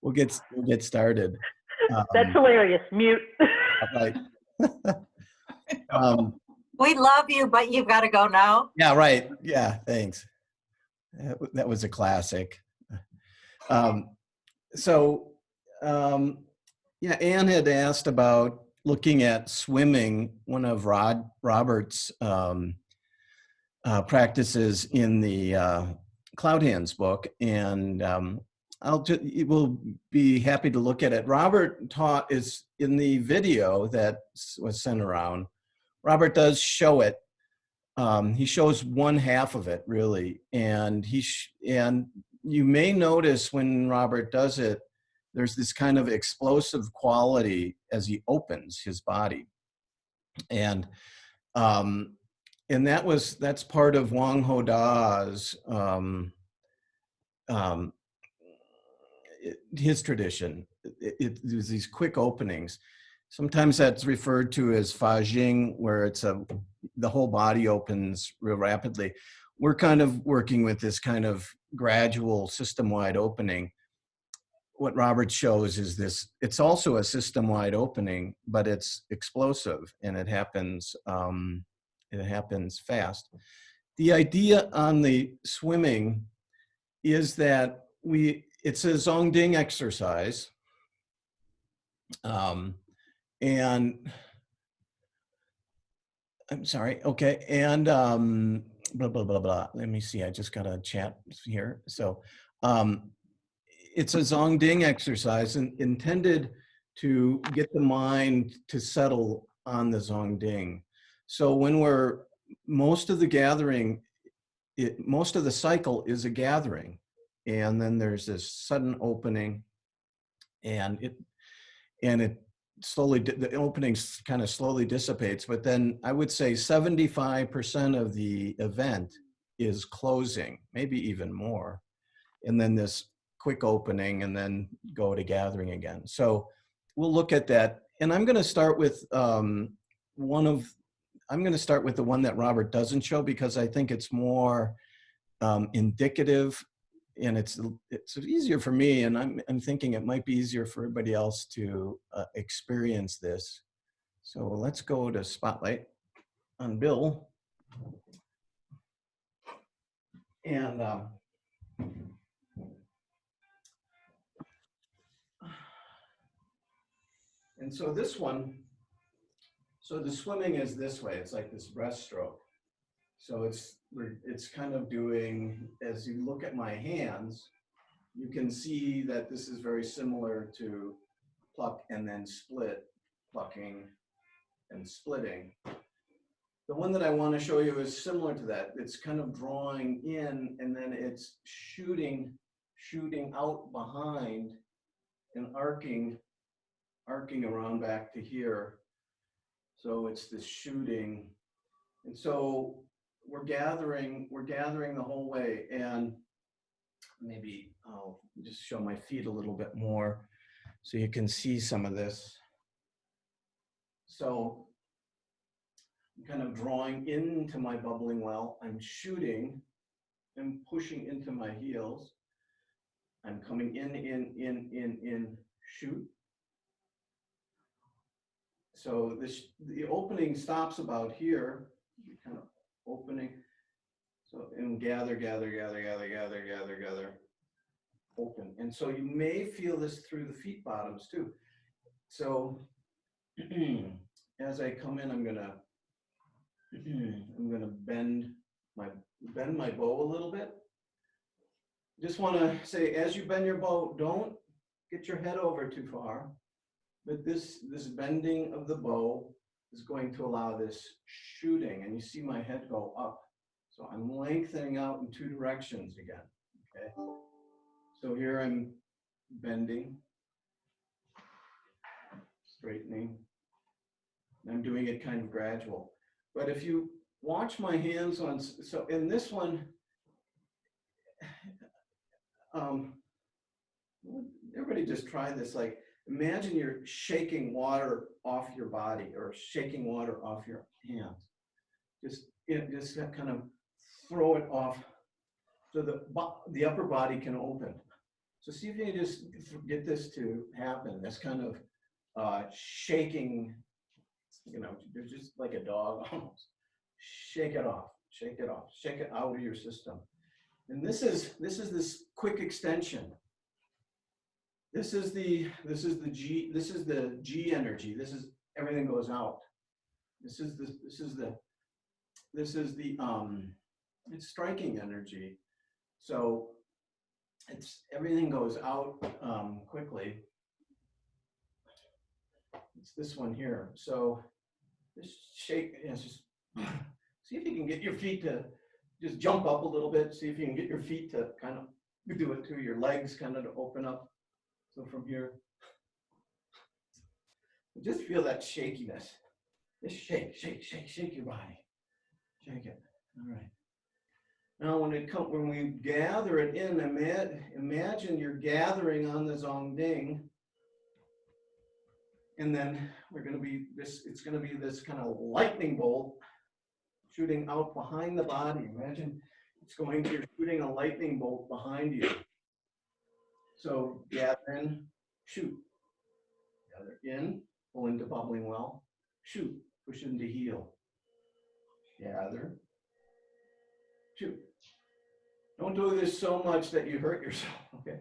we'll get started. That's Um, hilarious. Mute. right. um, We love you, but you've got to go now. yeah, right. Yeah, thanks. That was a classic. Um, so, um, yeah, Anne had asked about looking at swimming, one of Robert's practices in the Cloud Hands book, and we'll be happy to look at it. Robert taught is in the video that was sent around. Robert does show it. He shows one half of it really, and and you may notice when Robert does it, there's this kind of explosive quality as he opens his body, and um, that's part of Wang Hoda's his tradition. There's these quick openings. Sometimes that's referred to as fa jing, where the whole body opens real rapidly. We're kind of working with this kind of gradual system-wide opening. What Robert shows is this, it's also a system-wide opening, but it's explosive and it happens fast. The idea on the swimming is that it's a Zongding exercise. And I'm sorry, okay, and blah, blah, blah, blah. Let me see, I just got a chat here. So it's a Zongding exercise intended to get the mind to settle on the Zongding. So when most of the cycle is a gathering, and then there's this sudden opening, and the opening kind of slowly dissipates, but then I would say 75% of the event is closing, maybe even more. And then this quick opening and then go to gathering again. So we'll look at that. And I'm going to start with the one that Robert doesn't show, because I think it's more indicative, and it's easier for me, and I'm thinking it might be easier for everybody else to experience this. So let's go to Spotlight on Bill. And so this one, so the swimming is this way. It's like this breaststroke. So it's kind of doing, as you look at my hands, you can see that this is very similar to pluck and then split, plucking and splitting. The one that I want to show you is similar to that. It's kind of drawing in, and then it's shooting out behind and arcing around back to here. So it's this shooting. And so we're gathering the whole way. And maybe I'll just show my feet a little bit more so you can see some of this. So I'm kind of drawing into my bubbling well. I'm shooting and pushing into my heels. I'm coming in, shoot. So the opening stops about here, kind of opening. So, and gather, open. And so you may feel this through the feet bottoms too. So as I come in, I'm gonna bend my bow a little bit. Just want to say, as you bend your bow, don't get your head over too far. But this bending of the bow is going to allow this shooting, and you see my head go up. So I'm lengthening out in two directions again, okay? So here I'm bending, straightening, and I'm doing it kind of gradual. But if you watch my hands so in this one, everybody just try this, like, imagine you're shaking water off your body or shaking water off your hands. Just kind of throw it off so the upper body can open. So see if you can just get this to happen. This kind of shaking, you know, you're just like a dog almost. Shake it off, shake it off, shake it out of your system. And this is this quick extension. This is the G energy. This is everything goes out. This is the it's striking energy. So it's everything goes out quickly. It's this one here. So just shake, just see if you can get your feet to just jump up a little bit. See if you can get your feet to kind of do it too. Your legs kind of to open up. So from here, just feel that shakiness. Just shake, shake, shake, shake your body. Shake it. All right. Now, when we gather it in, imagine you're gathering on the Zongding, and then it's going to be this kind of lightning bolt shooting out behind the body. Imagine you're shooting a lightning bolt behind you. So gather in, shoot. Gather in, pull into bubbling well, shoot, push into heel. Gather, shoot. Don't do this so much that you hurt yourself, okay?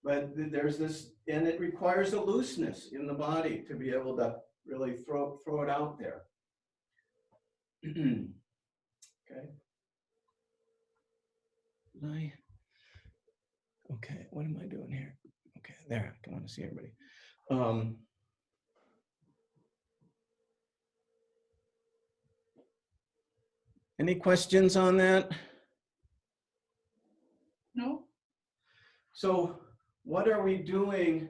But there's this, and it requires a looseness in the body to be able to really throw it out there. Okay. Okay, what am I doing here? Okay, there, I want to see everybody. Any questions on that? No. So what are we doing?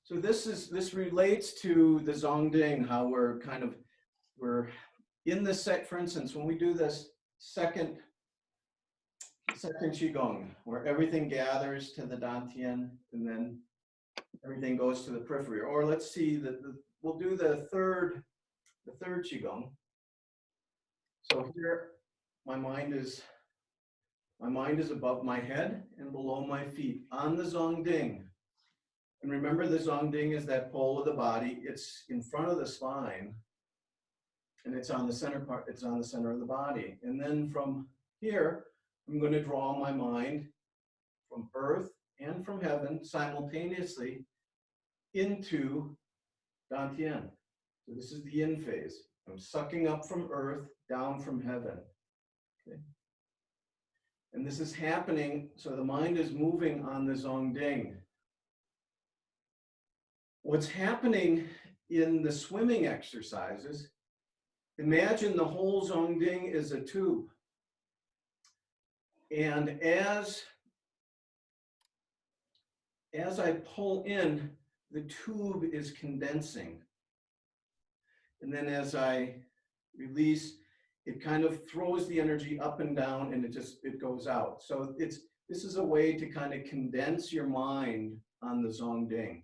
So this relates to the Zongding, how we're in the set, for instance, when we do this second Qigong, where everything gathers to the Dantian and then everything goes to the periphery. Or let's see we'll do the third Qigong. So here my mind is above my head and below my feet on the Zongding. And remember, the Zongding is that pole of the body. It's in front of the spine, and it's on the center part. It's on the center of the body. And then from here, I'm going to draw my mind from earth and from heaven simultaneously into Dantian. So this is the yin phase. I'm sucking up from earth, down from heaven. Okay. And this is happening, so the mind is moving on the Zongding. What's happening in the swimming exercises, imagine the whole Zongding is a tube. And as I pull in, the tube is condensing. And then as I release, it kind of throws the energy up and down, and it goes out. So this is a way to kind of condense your mind on the Zongding.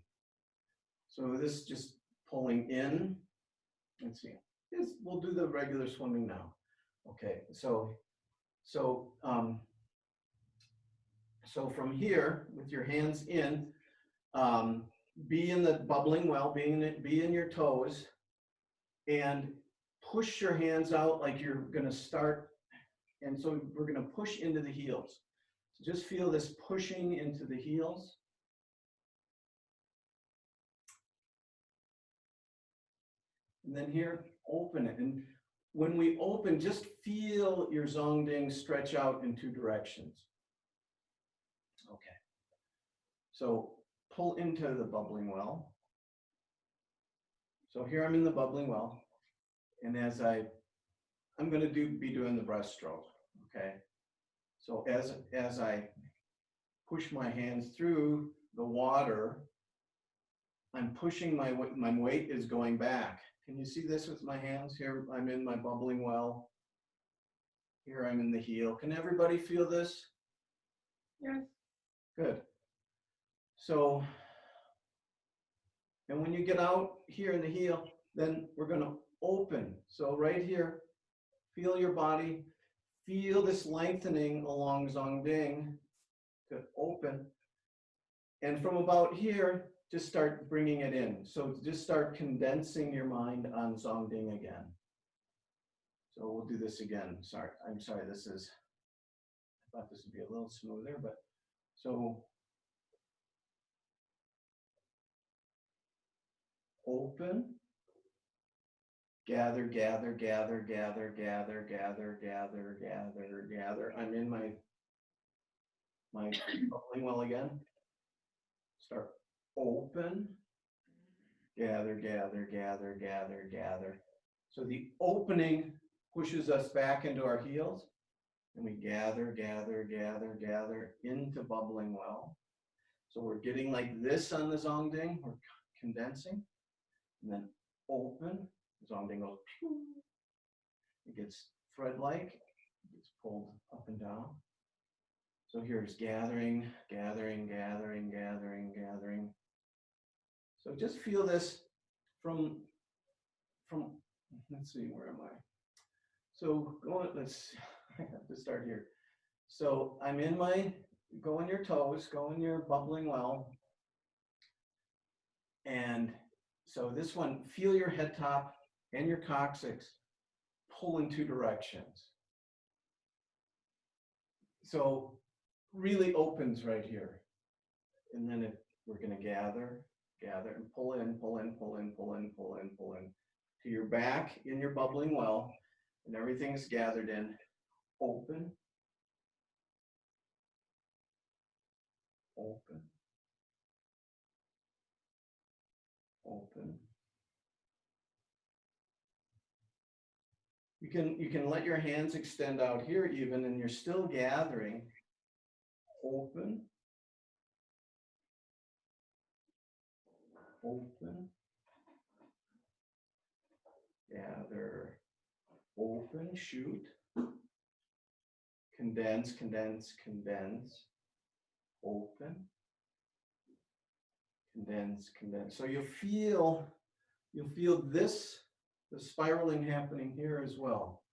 So this just pulling in. Let's see. We'll do the regular swimming now. Okay. So from here, with your hands in, be in the bubbling well, be in your toes, and push your hands out like you're going to start. And so we're going to push into the heels. So just feel this pushing into the heels. And then here, open it. And when we open, just feel your Zongding stretch out in two directions. Okay. So pull into the bubbling well. So here I'm in the bubbling well. And as I'm going to be doing the breaststroke, okay? So as I push my hands through the water, I'm pushing my weight is going back. Can you see this with my hands? Here I'm in my bubbling well. Here I'm in the heel. Can everybody feel this? Yes. Good. So, and when you get out here in the heel, then we're going to open. So right here, feel your body, feel this lengthening along Zongding to open. And from about here, just start bringing it in. So just start condensing your mind on Zongding again. So we'll do this again. Sorry, I'm sorry, I thought this would be a little smoother, but so open, gather, gather, gather, gather, gather, gather, gather, gather, gather. I'm in my bubbling well again. Start open, gather, gather, gather, gather, gather. So the opening pushes us back into our heels, and we gather, gather, gather, gather into bubbling well. So we're getting like this on the Zongding, we're condensing, and then open, Zongding goes, pew. It gets thread-like, it gets pulled up and down. So here's gathering, gathering, gathering, gathering, gathering. So just feel this from, let's see, where am I? So I have to start here. So I'm in go on your toes, go in your bubbling well. And so this one, feel your head top and your coccyx pull in two directions. So really opens right here. And then we're gonna gather, gather, and pull in, pull in, pull in, pull in, pull in, pull in. To your back in your bubbling well, and everything's gathered in. Open, open, open. You can let your hands extend out here even, and you're still gathering. Open, open, gather, open, shoot, condense, condense, condense, open, condense, condense. So you'll feel this, the spiraling happening here as well.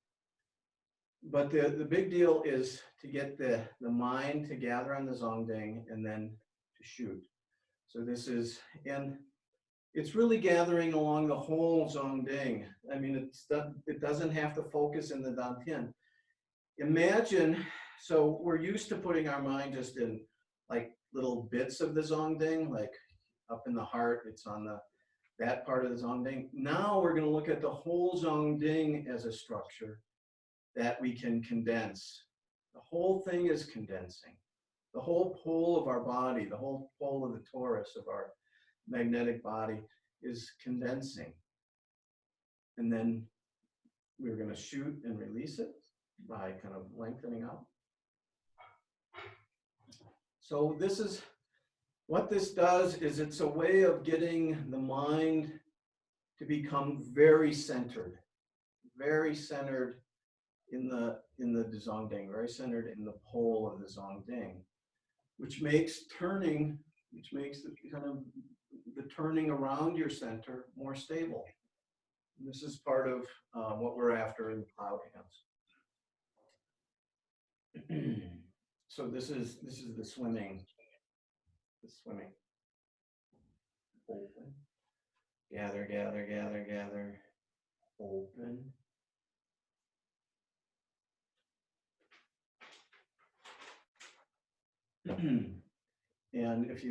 But the big deal is to get the mind to gather on the Zongding and then to shoot. So this is, and it's really gathering along the whole Zongding. I mean, it doesn't have to focus in the Dantian. Imagine, so we're used to putting our mind just in like little bits of the Zongding, like up in the heart, it's on that part of the Zongding. Now we're going to look at the whole Zongding as a structure that we can condense. The whole thing is condensing. The whole pole of our body, the whole pole of the torus of our magnetic body is condensing. And then we're going to shoot and release it by kind of lengthening out. So this is, what this does is it's a way of getting the mind to become very centered in the Zongding, very centered in the pole of the Zongding, which makes the kind of the turning around your center more stable. And this is part of what we're after in cloud hands. So this is the swimming. Open, gather, gather, gather, gather, open. And if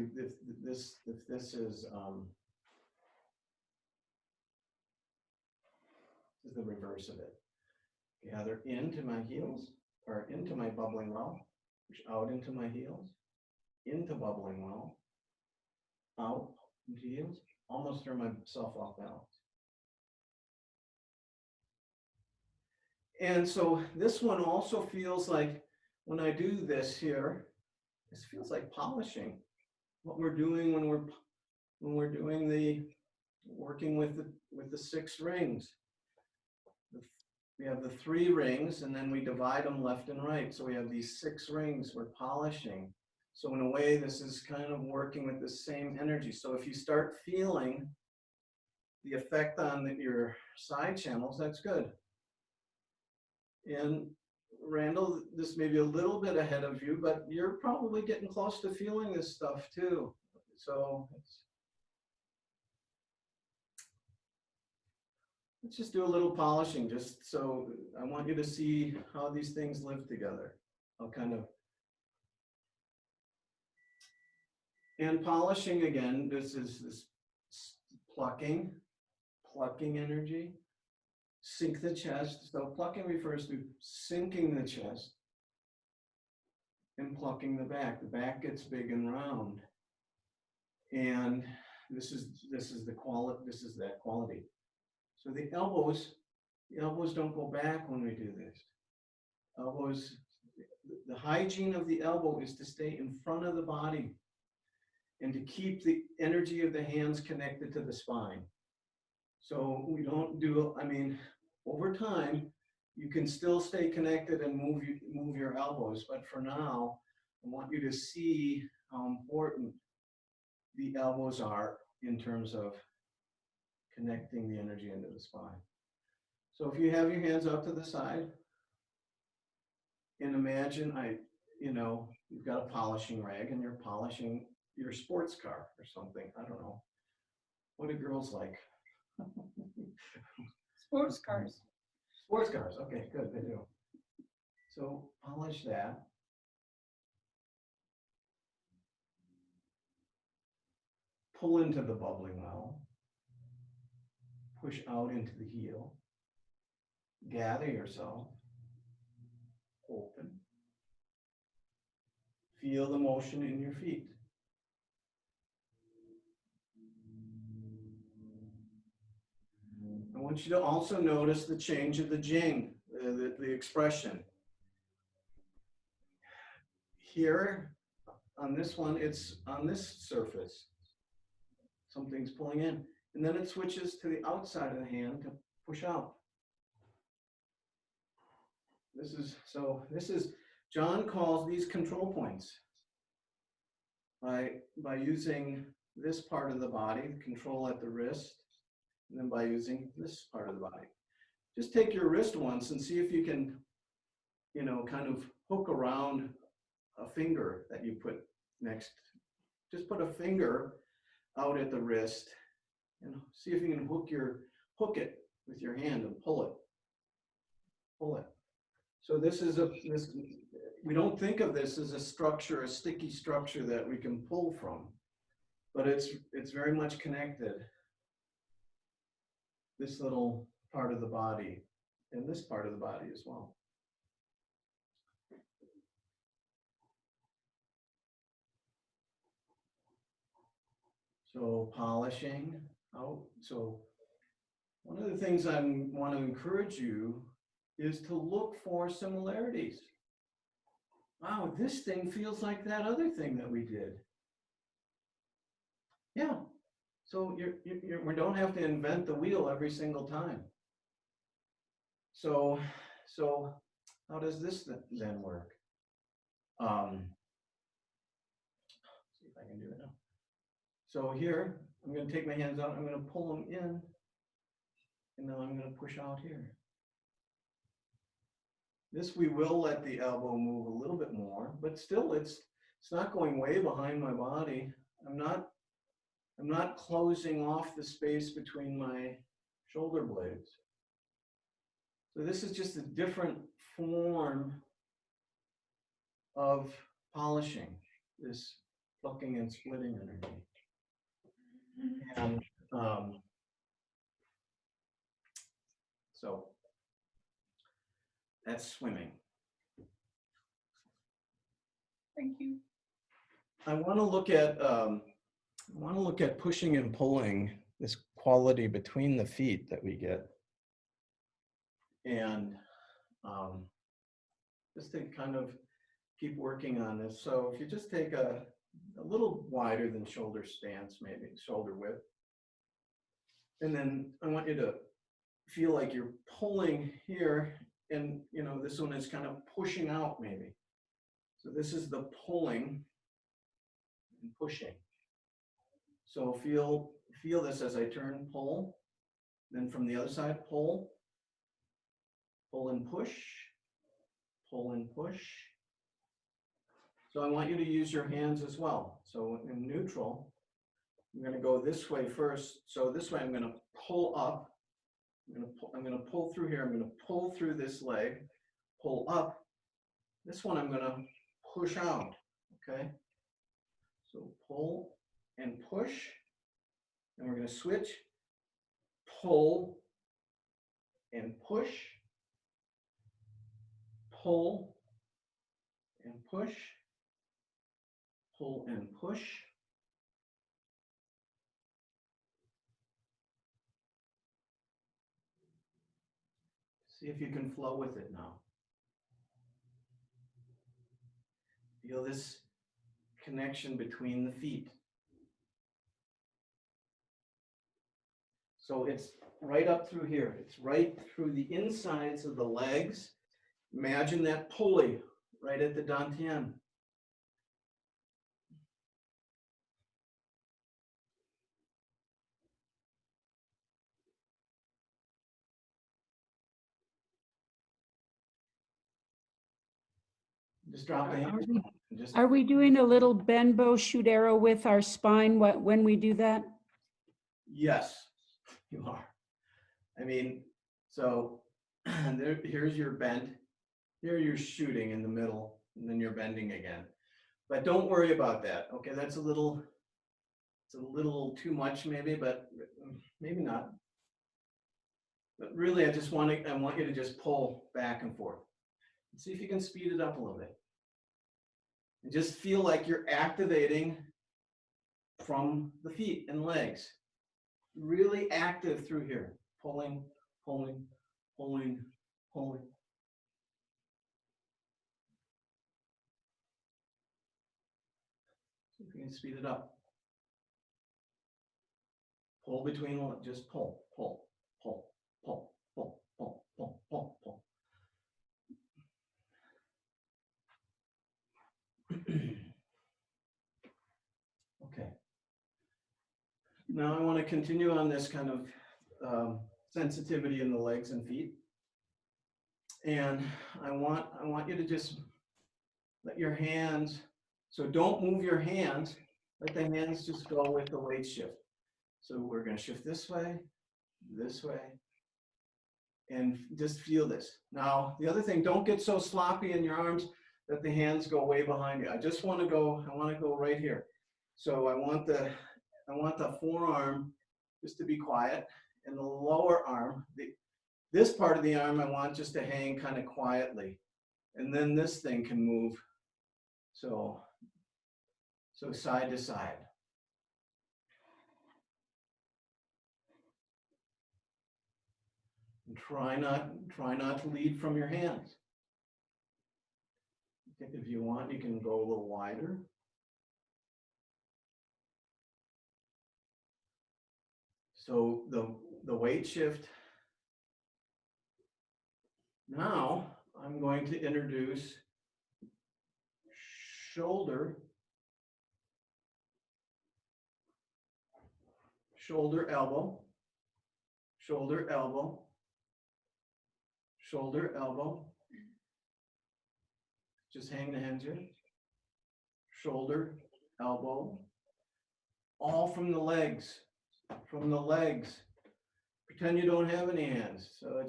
this is the reverse of it. Gather into my heels, or into my bubbling well, push out into my heels, into bubbling well, out into heels, almost throw myself off balance. And so this one also feels like, when I do this here, this feels like polishing. What we're doing when we're doing working with the 6 rings. We have the 3 rings, and then we divide them left and right. So we have these 6 rings we're polishing. So in a way, this is kind of working with the same energy. So if you start feeling the effect on your side channels, that's good. And Randall, this may be a little bit ahead of you, but you're probably getting close to feeling this stuff too. So let's just do a little polishing, just so I want you to see how these things live together. I'll kind of, and polishing again, this is this plucking energy, sink the chest. So plucking refers to sinking the chest and plucking the back. The back gets big and round. And this is the quality, this is that quality. So the elbows don't go back when we do this. Elbows, the hygiene of the elbow is to stay in front of the body and to keep the energy of the hands connected to the spine. So we don't do, I mean, over time, you can still stay connected and move your elbows, but for now, I want you to see how important the elbows are in terms of connecting the energy into the spine. So if you have your hands up to the side, and imagine you've got a polishing rag and you're polishing your sports car or something. I don't know. What do girls like? Sports cars. Sports cars. Okay, good. They do. So polish that. Pull into the bubbling well. Push out into the heel. Gather yourself. Open. Feel the motion in your feet. I want you to also notice the change of the jing, the expression. Here, on this one, it's on this surface. Something's pulling in. And then it switches to the outside of the hand to push out. This is, John calls these control points. By using this part of the body, control at the wrist, and then by using this part of the body. Just take your wrist once and see if you can, kind of hook around a finger that you put next. Just put a finger out at the wrist and see if you can hook it with your hand and pull it. Pull it. So we don't think of this as a structure, a sticky structure that we can pull from, but it's very much connected. This little part of the body and this part of the body as well. So polishing out. So one of the things I want to encourage you is to look for similarities. Wow, this thing feels like that other thing that we did. Yeah. So we don't have to invent the wheel every single time. So how does this then work? See if I can do it now. So here, I'm going to take my hands out, I'm going to pull them in, and then I'm going to push out here. This we will let the elbow move a little bit more, but still it's not going way behind my body. I'm not closing off the space between my shoulder blades. So this is just a different form of polishing, this plucking and splitting energy. And so that's swimming. Thank you. I want to look at pushing and pulling, this quality between the feet that we get, and just to kind of keep working on this. So if you just take a little wider than shoulder stance, maybe shoulder width, and then I want you to feel like you're pulling here, and this one is kind of pushing out maybe. So this is the pulling and pushing. So feel this as I turn, pull, then from the other side, pull and push, pull and push. So I want you to use your hands as well. So in neutral, I'm going to go this way first. So this way I'm going to pull up. I'm going to pull through here. I'm going to pull through this leg, pull up. This one I'm going to push out, okay? So pull and push, and we're going to switch, pull and push, pull and push, pull and push. See if you can flow with it now. Feel this connection between the feet. So it's right up through here. It's right through the insides of the legs. Imagine that pulley right at the dantian. Just drop the hand. Just, Are we doing a little bend bow shoot arrow with our spine when we do that? yes, you are. I mean, so here's your bend. Here you're shooting in the middle, and then you're bending again. But don't worry about that. Okay, it's a little too much maybe, but maybe not. But really, I want you to just pull back and forth. See if you can speed it up a little bit. And just feel like you're activating from the feet and legs. Really active through here. Pulling, pulling, pulling, pulling. See if you can speed it up. Pull between, just pull, pull, pull, pull, pull, pull, pull, pull, pull. Okay. Now I want to continue on this kind of sensitivity in the legs and feet. And I want you to just let your hands, so don't move your hands, let the hands just go with the weight shift. So we're going to shift this way, and just feel this. Now, the other thing, don't get so sloppy in your arms that the hands go way behind you. I want to go right here. So I want the forearm just to be quiet, and the lower arm, this part of the arm I want just to hang kind of quietly. And then this thing can move. So side to side. And try not to lead from your hands. If you want, you can go a little wider. So the weight shift. Now I'm going to introduce shoulder, elbow, shoulder, elbow, shoulder, elbow. Just hang the hands here. Shoulder, elbow, all from the legs, Pretend you don't have any hands. So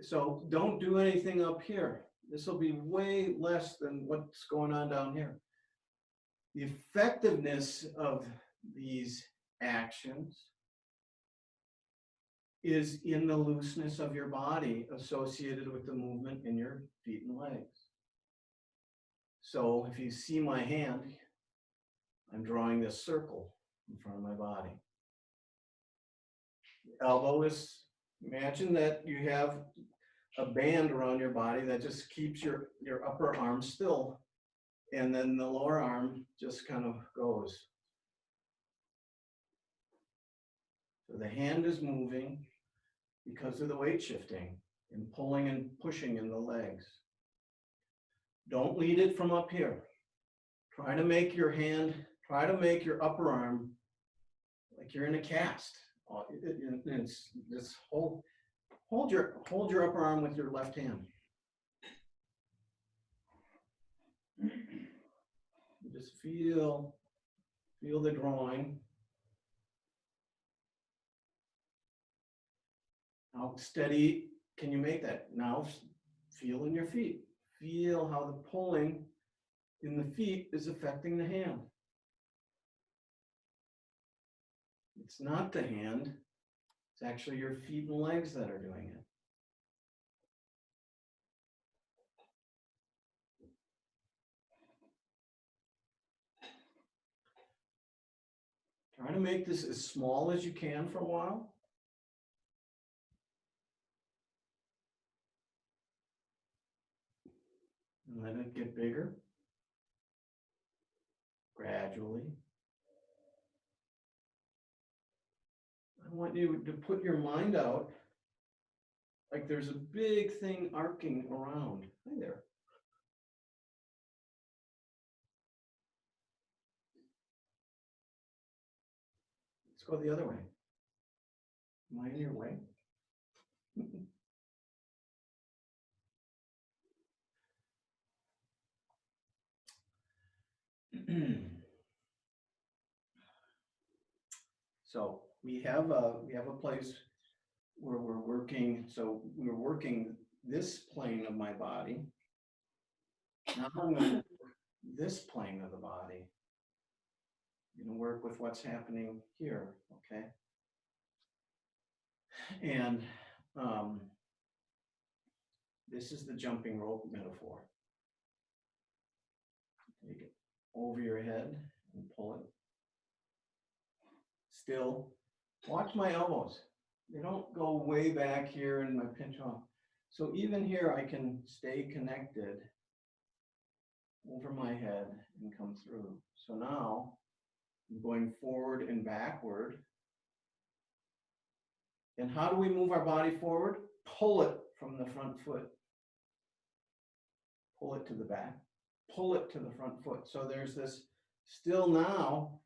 so don't do anything up here. This will be way less than what's going on down here. The effectiveness of these actions is in the looseness of your body associated with the movement in your feet and legs. So if you see my hand, I'm drawing this circle in front of my body. The elbow is, imagine that you have a band around your body that just keeps your upper arm still, and then the lower arm just kind of goes. So the hand is moving because of the weight shifting and pulling and pushing in the legs. Don't lead it from up here. Try to make your upper arm like you're in a cast. It's just hold your upper arm with your left hand. Just feel Feel the groin. How steady can you make that? Now feel in your feet. Feel how the pulling in the feet is affecting the hand. It's not the hand, it's actually your feet and legs that are doing it. Try to make this as small as you can for a while. And let it get bigger. Gradually. I want you to put your mind out like there's a big thing arcing around. Hi there. Let's go the other way. Am I in your way? So we have a place where we're working. So we're working this plane of my body. Now I'm going to work this plane of the body. I'm going to work with what's happening here, okay? And this is the jumping rope metaphor. Take it over your head and pull it. Still, watch my elbows. They don't go way back here and my pinch off. So even here, I can stay connected over my head and come through. So now I'm going forward and backward. And how do we move our body forward? Pull it from the front foot. Pull it to the back. Pull it to the front foot. So there's this, still now,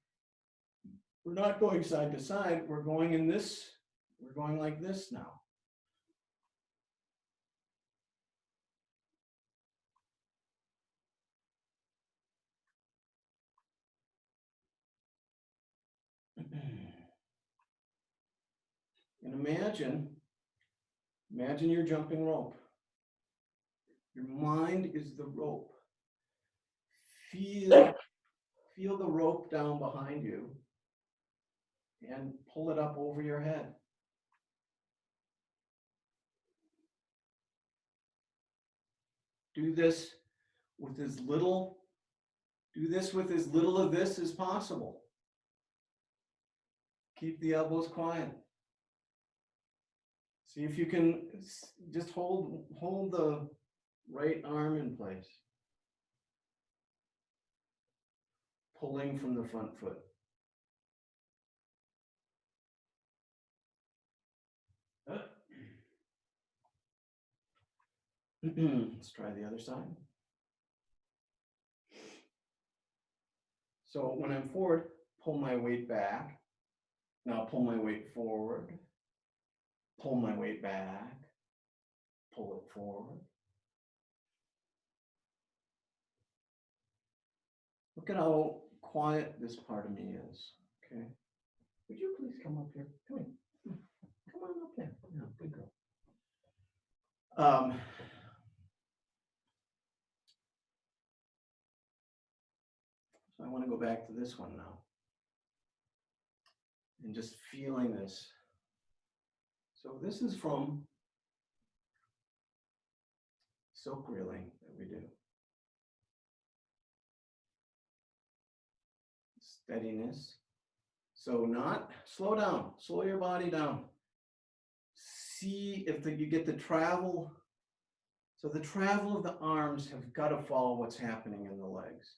we're not going side to side, we're going in this, we're going like this now. And imagine your jumping rope. Your mind is the rope. Feel the rope down behind you and pull it up over your head. Do this with as little of this as possible. Keep the elbows quiet. See if you can just hold the right arm in place. Pulling from the front foot. Let's try the other side. So when I'm forward, pull my weight back. Now pull my weight forward. Pull my weight back. Pull it forward. Look at how quiet this part of me is. Okay. Would you please come up here? Come in. Come on up there. Yeah, good girl. So I want to go back to this one now. And just feeling this. So this is from silk reeling that we do. Steadiness. So not, slow down, slow your body down. See if you get the travel. So the travel of the arms have got to follow what's happening in the legs.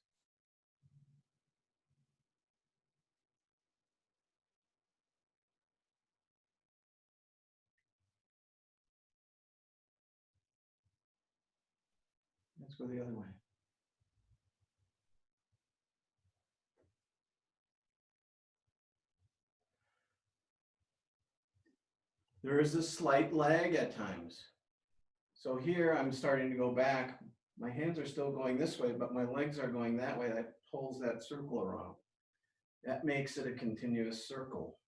Let's go the other way. There is a slight lag at times. So here I'm starting to go back. My hands are still going this way, but my legs are going that way. That pulls that circle around. That makes it a continuous circle.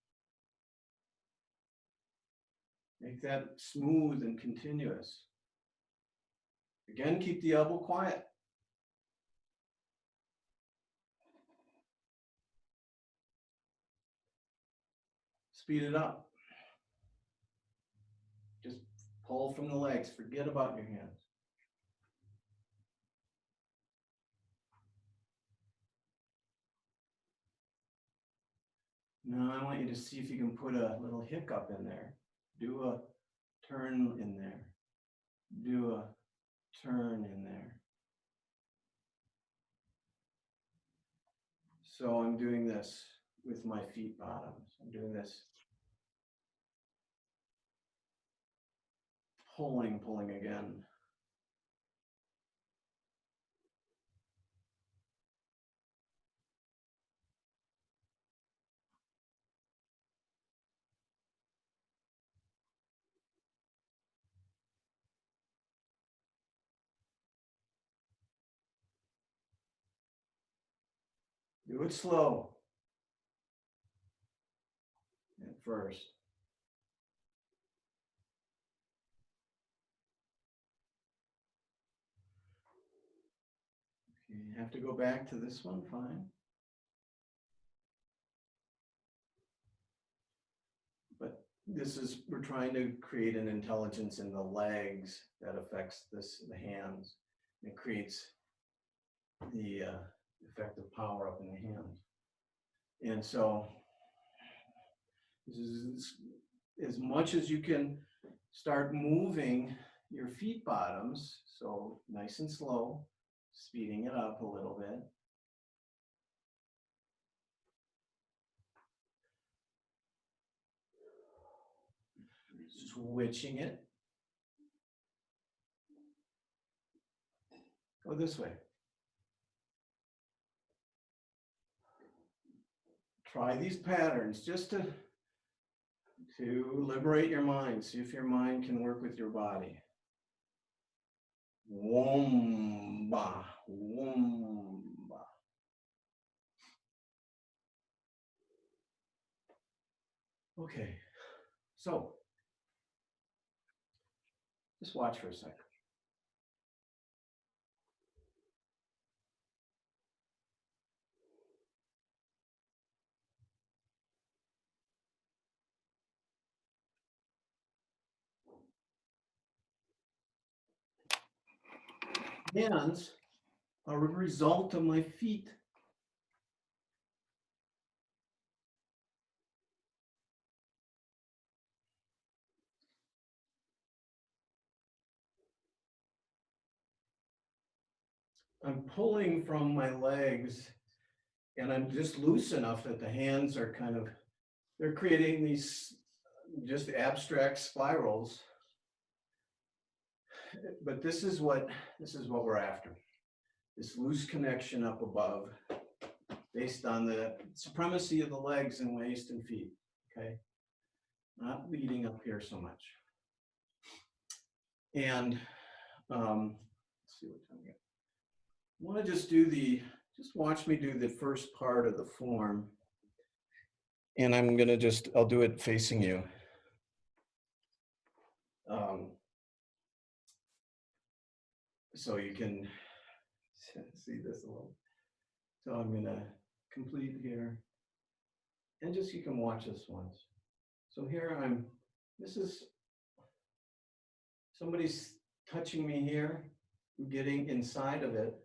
Make that smooth and continuous. Again, keep the elbow quiet. Speed it up. Just pull from the legs. Forget about your hands. Now I want you to see if you can put a little hiccup in there. Do a turn in there. Do a turn in there. So I'm doing this with my feet bottoms. I'm doing this. Pulling again. Do it slow at first. You have to go back to this one, fine. But this is, we're trying to create an intelligence in the legs that affects the hands. It creates the effective power up in the hands. And so this is as much as you can start moving your feet bottoms. So nice and slow, speeding it up a little bit. Switching it. Go this way. Try these patterns just to liberate your mind. See if your mind can work with your body. Womba, womba. Okay, so just watch for a second. Hands are a result of my feet. I'm pulling from my legs and I'm just loose enough that the hands are kind of, they're creating these just abstract spirals. But this is what we're after. This loose connection up above based on the supremacy of the legs and waist and feet, okay? Not leading up here so much. And let's see what time we got. I want to just watch me do the first part of the form. And I'm gonna I'll do it facing you. So you can see this a little. So I'm gonna complete here. And just, you can watch this once. So here this is, somebody's touching me here, I'm getting inside of it.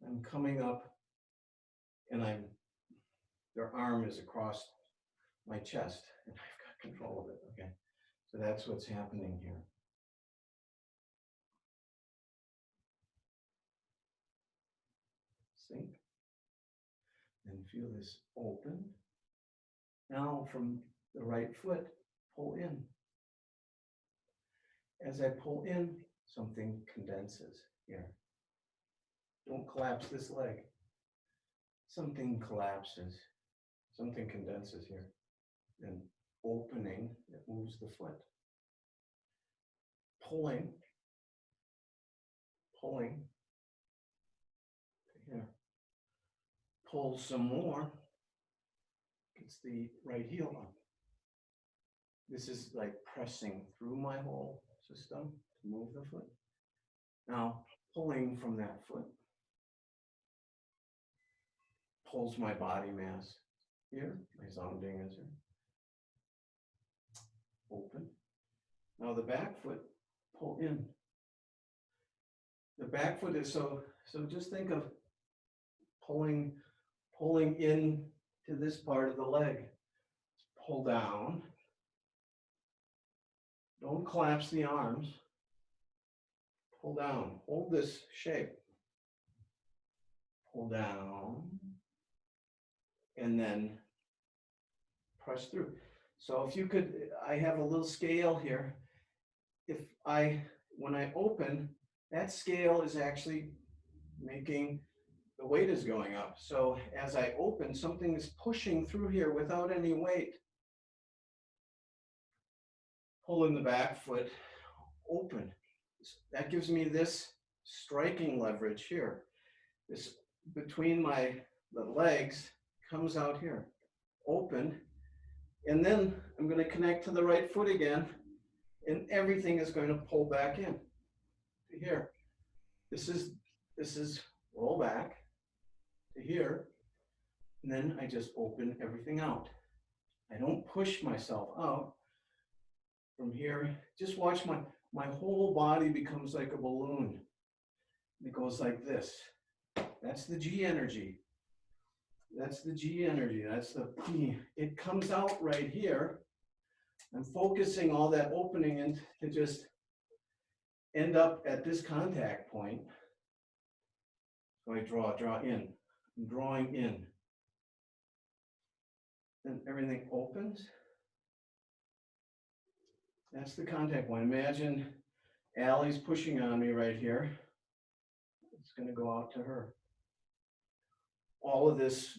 I'm coming up and their arm is across my chest and I've got control of it, okay? So that's what's happening here. Sink. Then feel this open. Now from the right foot, pull in. As I pull in, something condenses here. Don't collapse this leg. Something collapses, something condenses here. Then opening, it moves the foot. Pulling to here. Pull some more, It's the right heel up. This is like pressing through my whole system to move the foot. Now, pulling from that foot pulls my body mass here, my Zongding is here. Open. Now the back foot, pull in. The back foot is so just think of pulling in to this part of the leg. Pull down. Don't collapse the arms. Pull down. Hold this shape. Pull down. And then press through. So if you could, I have a little scale here. When I open, that scale is actually making, the weight is going up. So as I open, something is pushing through here without any weight. Pulling the back foot open. That gives me this striking leverage here. This between the legs comes out here. Open. And then I'm going to connect to the right foot again, and everything is going to pull back in to here. This is roll back to here, and then I just open everything out. I don't push myself out from here. Just watch my whole body becomes like a balloon. It goes like this. That's the G energy. That's the G energy. That's the P. It comes out right here. I'm focusing all that opening in to just end up at this contact point. So I draw in. I'm drawing in. Then everything opens. That's the contact point. Imagine Allie's pushing on me right here. It's going to go out to her. All of this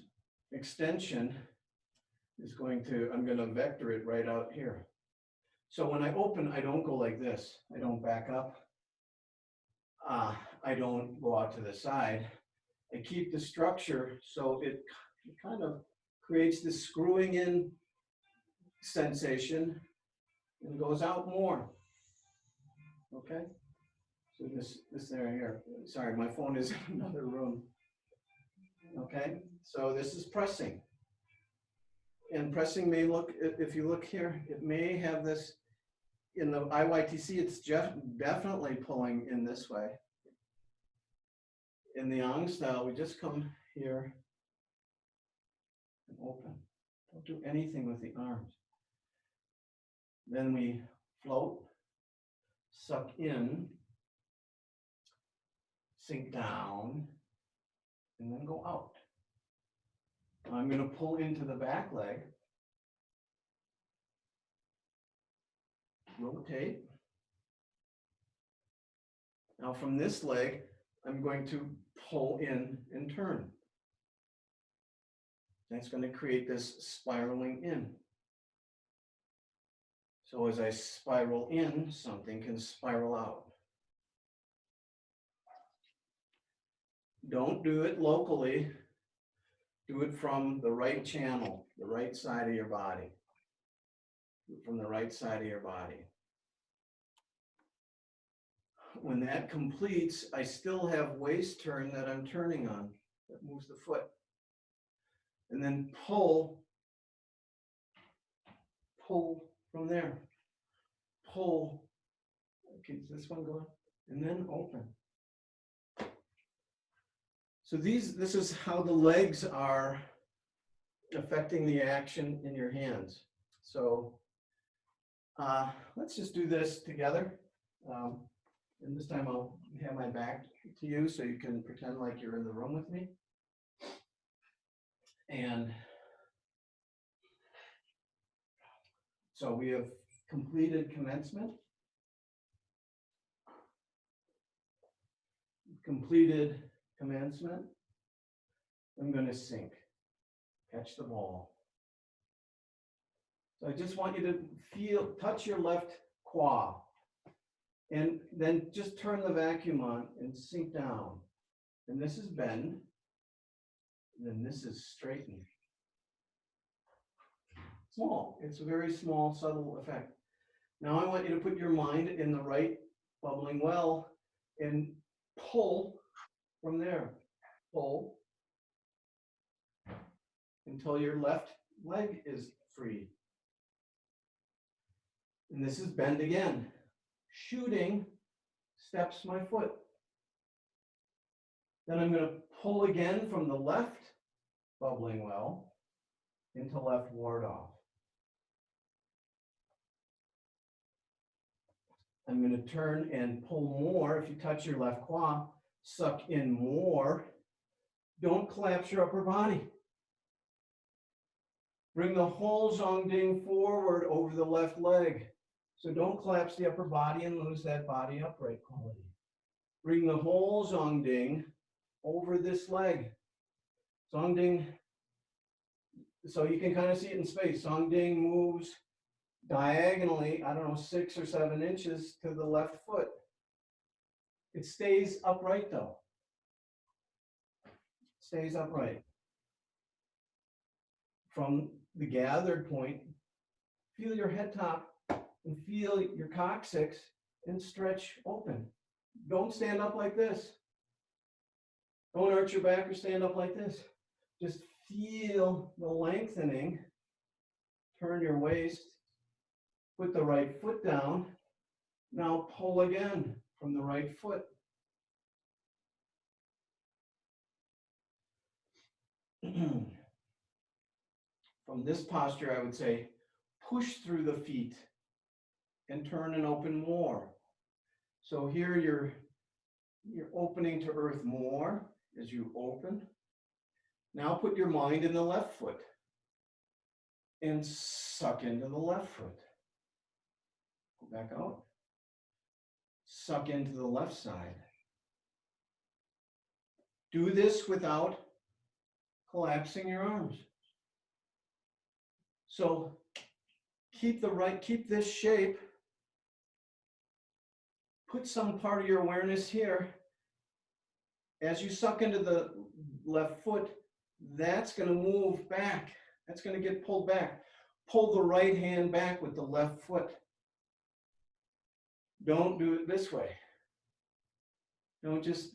extension is I'm going to vector it right out here. So when I open, I don't go like this. I don't back up. I don't go out to the side. I keep the structure so it kind of creates this screwing in sensation and goes out more. Okay? So this area here. Sorry, my phone is in another room. Okay, so this is pressing. And pressing may look, if you look here, it may have this, in the IYTC, it's definitely pulling in this way. In the Ang style, we just come here and open. Don't do anything with the arms. Then we float, suck in, sink down, and then go out. I'm going to pull into the back leg, rotate. Now from this leg, I'm going to pull in and turn. That's going to create this spiraling in. So as I spiral in, something can spiral out. Don't do it locally. Do it from the right channel, the right side of your body. Do it from the right side of your body. When that completes, I still have waist turn that I'm turning on, that moves the foot. And then pull from there. Pull, keeps this one going, and then open. So this is how the legs are affecting the action in your hands. So let's just do this together. And this time I'll have my back to you so you can pretend like you're in the room with me. And so we have completed commencement. Completed commencement. I'm going to sink, catch the ball. So I just want you to touch your left quad, and then just turn the vacuum on and sink down. And this is bend, and then this is straighten. Small. It's a very small, subtle effect. Now I want you to put your mind in the right bubbling well and pull from there. Pull until your left leg is free. And this is bend again. Shooting steps my foot. Then I'm going to pull again from the left bubbling well into left ward off. I'm going to turn and pull more. If you touch your left quad, suck in more. Don't collapse your upper body. Bring the whole Zhongding forward over the left leg. So don't collapse the upper body and lose that body upright quality. Bring the whole Zhongding over this leg. Zhongding, so you can kind of see it in space. Zhongding moves diagonally, I don't know, 6 or 7 inches to the left foot. It stays upright though. Stays upright. From the gathered point, feel your head top and feel your coccyx and stretch open. Don't stand up like this. Don't arch your back or stand up like this. Just feel the lengthening. Turn your waist. Put the right foot down. Now pull again from the right foot. From this posture, I would say, push through the feet and turn and open more. So here you're opening to earth more as you open. Now put your mind in the left foot and suck into the left foot. Go back out. Suck into the left side. Do this without collapsing your arms. So keep this shape. Put some part of your awareness here. As you suck into the left foot, that's going to move back. That's going to get pulled back. Pull the right hand back with the left foot. Don't do it this way. Don't just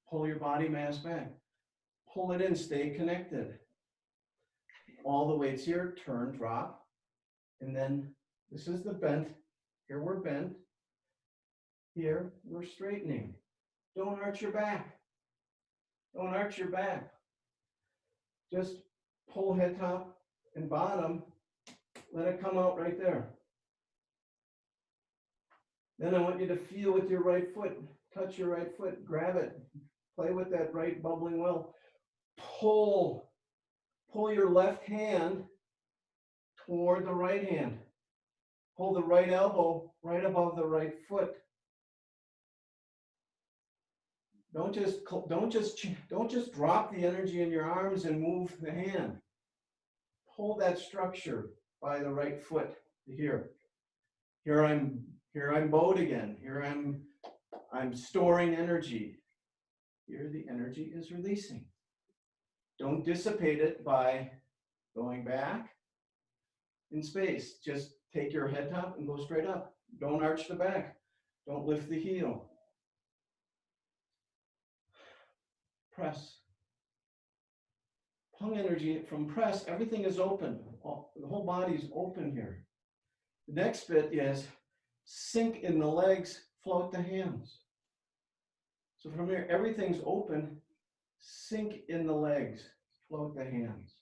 pull your body mass back. Pull it in, stay connected. All the weights here, turn, drop. And then this is the bent. Here we're bent. Here we're straightening. Don't arch your back. Don't arch your back. Just pull head top and bottom. Let it come out right there. Then I want you to feel with your right foot. Touch your right foot. Grab it. Play with that right bubbling well. Pull your left hand toward the right hand. Pull the right elbow right above the right foot. Don't just drop the energy in your arms and move the hand. Pull that structure by the right foot to here. Here I'm bowed again. Here I'm storing energy. Here the energy is releasing. Don't dissipate it by going back in space. Just take your head top and go straight up. Don't arch the back. Don't lift the heel. Press. Pung energy from press, everything is open. The whole body is open here. The next bit is sink in the legs, float the hands. So from here, everything's open. Sink in the legs, float the hands.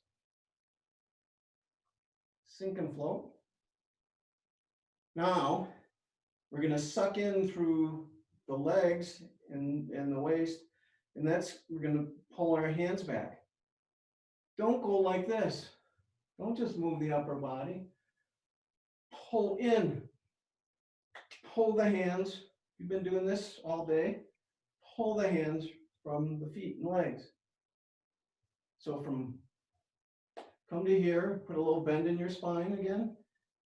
Sink and float. Now, we're going to suck in through the legs and the waist, and we're going to pull our hands back. Don't go like this. Don't just move the upper body. Pull in. Pull the hands. You've been doing this all day. Pull the hands from the feet and legs. So come to here, put a little bend in your spine again.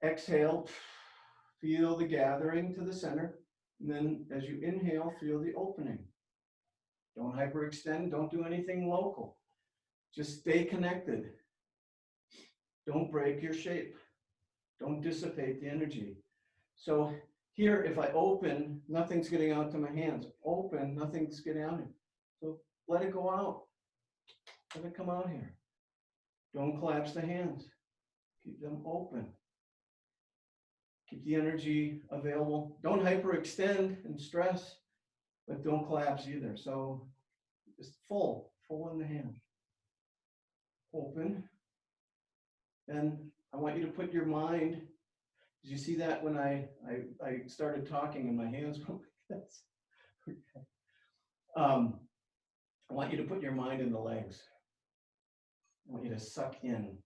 Exhale, feel the gathering to the center. And then as you inhale, feel the opening. Don't hyperextend, don't do anything local. Just stay connected. Don't break your shape. Don't dissipate the energy. So here, if I open, nothing's getting out to my hands. Open, nothing's getting out here. So let it go out. Let it come out here. Don't collapse the hands. Keep them open. Keep the energy available. Don't hyperextend and stress, but don't collapse either. So just full in the hand. Open. Then I want you to put your mind, did you see that when I started talking and my hands went like this? Okay. I want you to put your mind in the legs. I want you to suck in,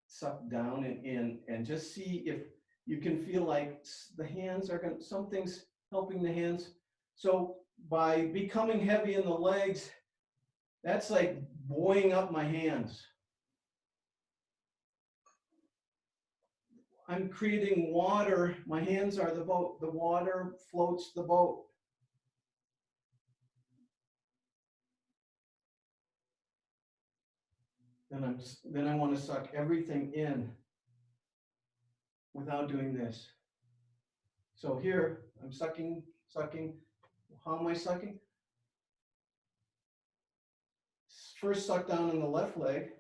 suck down and in, and just see if you can feel like the hands are going, something's helping the hands. So by becoming heavy in the legs, that's like buoying up my hands. I'm creating water. My hands are the boat. The water floats the boat. Then I want to suck everything in without doing this. So here, I'm sucking. How am I sucking? First suck down in the left leg,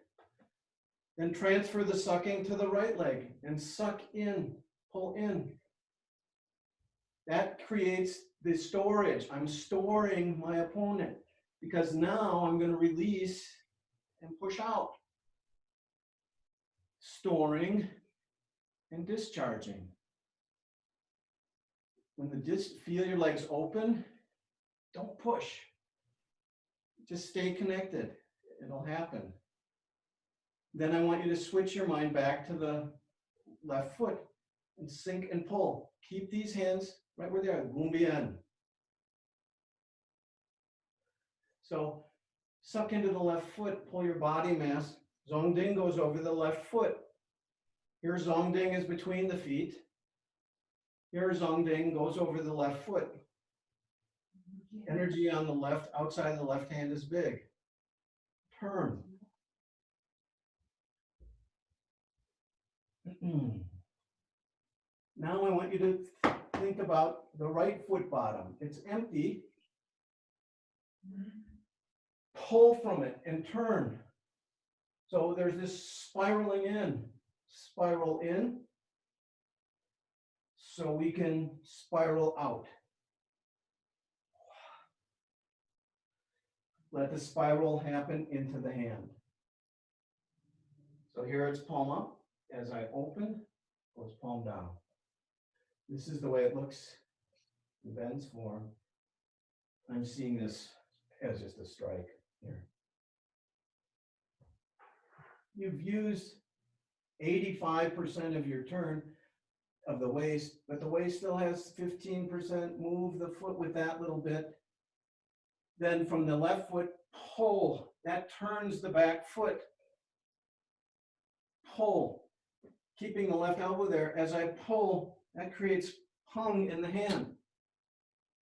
then transfer the sucking to the right leg and suck in, pull in. That creates the storage. I'm storing my opponent because now I'm going to release and push out. Storing and discharging. When feel your legs open, don't push. Just stay connected. It'll happen. Then I want you to switch your mind back to the left foot and sink and pull. Keep these hands right where they are. Gumbien. So suck into the left foot, pull your body mass. Zongding goes over the left foot. Here Zongding is between the feet. Here Zongding goes over the left foot. Energy on the left, outside the left hand is big. Turn. Now I want you to think about the right foot bottom. It's empty. Pull from it and turn. So there's this spiraling in. Spiral in. So we can spiral out. Let the spiral happen into the hand. So here it's palm up. As I open, goes palm down. This is the way it looks in Ben's form. I'm seeing this as just a strike here. You've used 85% of your turn of the waist, but the waist still has 15%. Move the foot with that little bit. Then from the left foot, pull. That turns the back foot. Pull. Keeping the left elbow there. As I pull, that creates hung in the hand.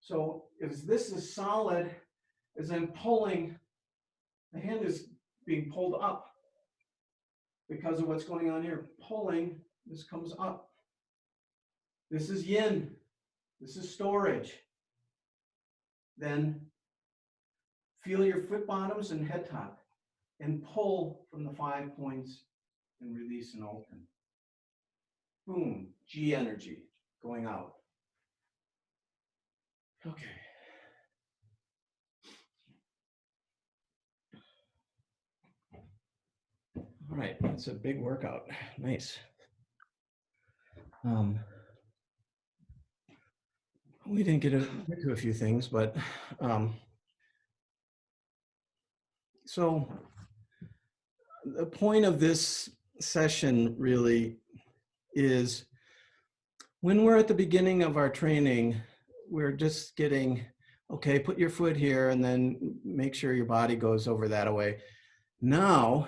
So if this is solid, as I'm pulling, the hand is being pulled up because of what's going on here. Pulling, this comes up. This is yin. This is storage. Then feel your foot bottoms and head top and pull from the 5 points and release and open. Boom, G energy going out. Okay. All right, that's a big workout. Nice. We didn't get to a few things, but so the point of this session really is when we're at the beginning of our training, we're just getting, okay, put your foot here and then make sure your body goes over that away. Now,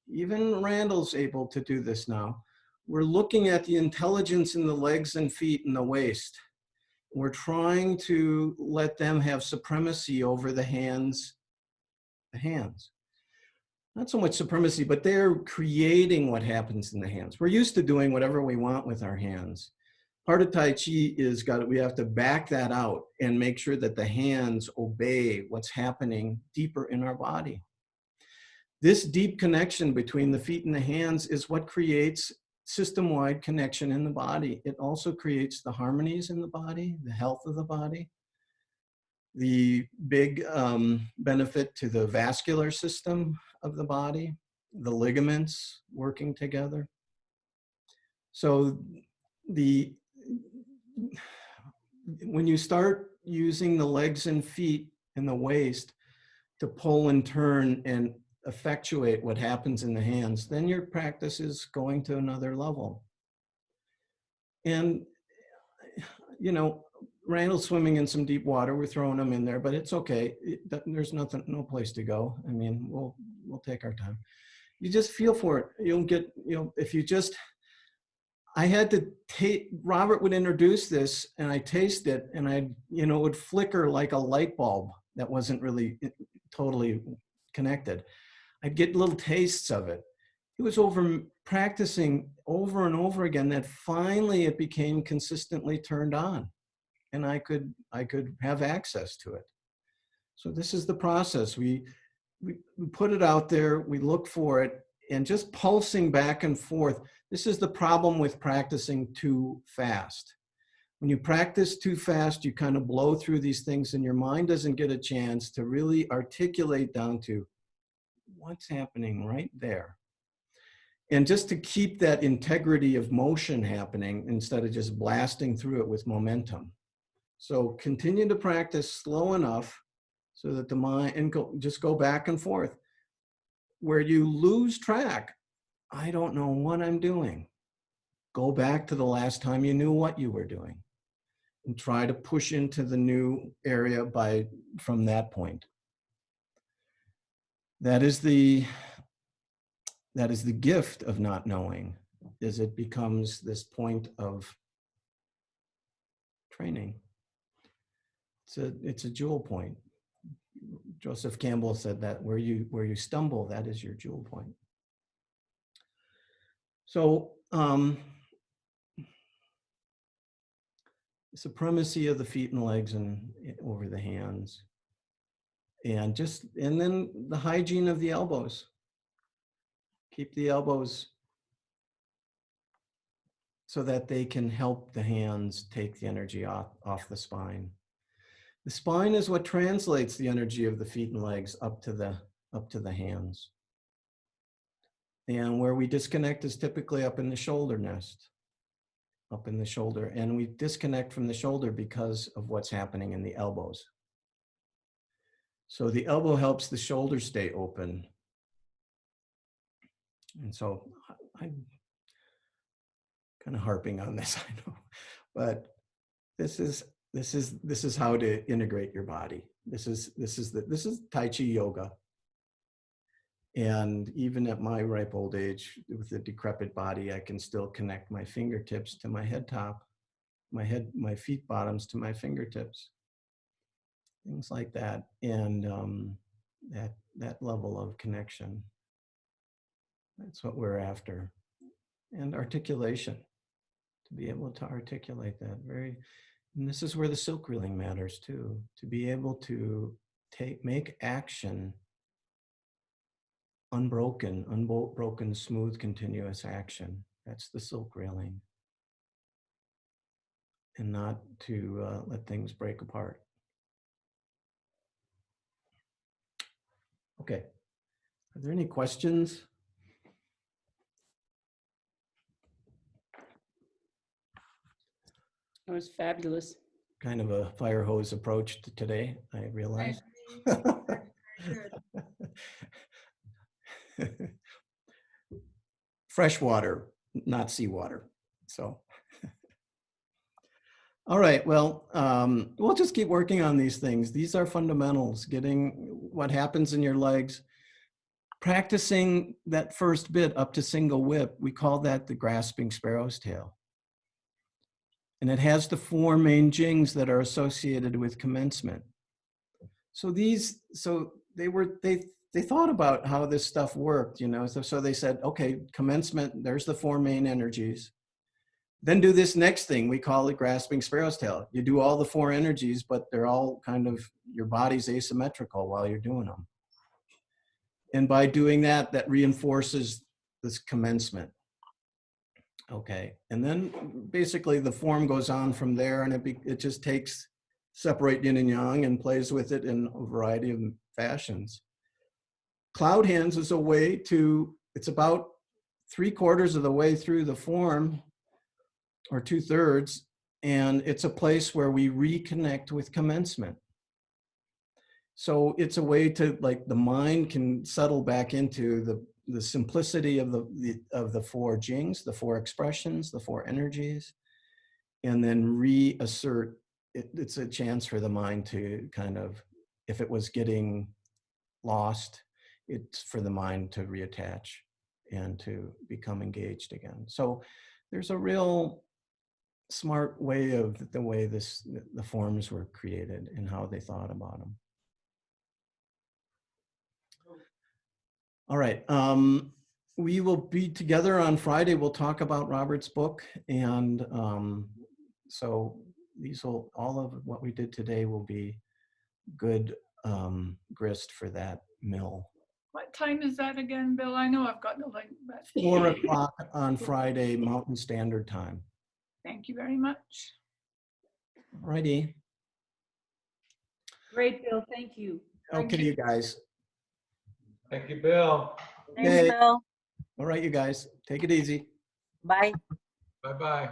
even Randall's able to do this now. We're looking at the intelligence in the legs and feet and the waist. We're trying to let them have supremacy over the hands. not so much supremacy, but they're creating what happens in the hands. We're used to doing whatever we want with our hands. Part of Tai Chi is we have to back that out and make sure that the hands obey what's happening deeper in our body. This deep connection between the feet and the hands is what creates system-wide connection in the body. It also creates the harmonies in the body, the health of the body, the big benefit to the vascular system of the body, the ligaments working together. So when you start using the legs and feet and the waist to pull and turn and effectuate what happens in the hands, then your practice is going to another level. And, you know, Randall's swimming in some deep water. We're throwing him in there, but it's okay. There's no place to go. I mean, we'll take our time. You just feel for it. You'll get, if you just, I had to take, Robert would introduce this and I taste it and it would flicker like a light bulb that wasn't really totally connected. I'd get little tastes of it. It was practicing over and over again that finally it became consistently turned on and I could have access to it. So this is the process. We put it out there, we look for it, and just pulsing back and forth. This is the problem with practicing too fast. When you practice too fast, you kind of blow through these things and your mind doesn't get a chance to really articulate down to what's happening right there. And just to keep that integrity of motion happening instead of just blasting through it with momentum. So continue to practice slow enough so that the mind, and just go back and forth. Where you lose track, I don't know what I'm doing. Go back to the last time you knew what you were doing and try to push into the new area from that point. That is the gift of not knowing, is it becomes this point of training. It's a jewel point. Joseph Campbell said that where you stumble, that is your jewel point. So supremacy of the feet and legs and over the hands, and then the hygiene of the elbows. Keep the elbows so that they can help the hands take the energy off the spine. The spine is what translates the energy of the feet and legs up to the hands. And where we disconnect is typically up in the shoulder nest, up in the shoulder. And we disconnect from the shoulder because of what's happening in the elbows. So the elbow helps the shoulder stay open. And so I'm kind of harping on this, I know, but this is how to integrate your body. This is Tai Chi yoga. And even at my ripe old age, with a decrepit body, I can still connect my fingertips to my head top, my feet bottoms to my fingertips, things like that. And that level of connection, that's what we're after. And articulation, to be able to articulate that and this is where the silk reeling matters too, to be able to make action unbroken, smooth, continuous action. That's the silk railing. And not to let things break apart. Okay. Are there any questions? That was fabulous. Kind of a fire hose approach to today, I realize. Fresh water, not seawater. So, all right, well, we'll just keep working on these things. These are fundamentals, getting what happens in your legs, practicing that first bit up to single whip. We call that the grasping sparrow's tail. And it has the 4 main jings that are associated with commencement. So they they thought about how this stuff worked, you know. So they said, okay, commencement, there's the 4 main energies. Then do this next thing, we call it grasping sparrow's tail. You do all the 4 energies, but they're all kind of, your body's asymmetrical while you're doing them. And by doing that, that reinforces this commencement. Okay, and then basically the form goes on from there, and it just takes separate yin and yang and plays with it in a variety of fashions. Cloud hands is a way to, it's about 3/4 of the way through the form, or 2/3, and it's a place where we reconnect with commencement. So it's a way to, like, the mind can settle back into the simplicity of the 4 jings, the 4 expressions, the 4 energies, and then reassert. It's a chance for the mind to kind of, if it was getting lost, it's for the mind to reattach and to become engaged again. So there's a real smart way of the way the forms were created and how they thought about them. All right. We will be together on Friday. We'll talk about Robert's book. And so all of what we did today will be good grist for that mill. What time is that again, Bill? I know I've got the link, but 4 o'clock on Friday, Mountain Standard Time. thank you very much. All righty. Great, Bill, thank you. Thank Okay, you. you guys. Thank you, Bill. Thanks, Okay. Bill. All right, you guys. Take it easy. Bye. Bye-bye.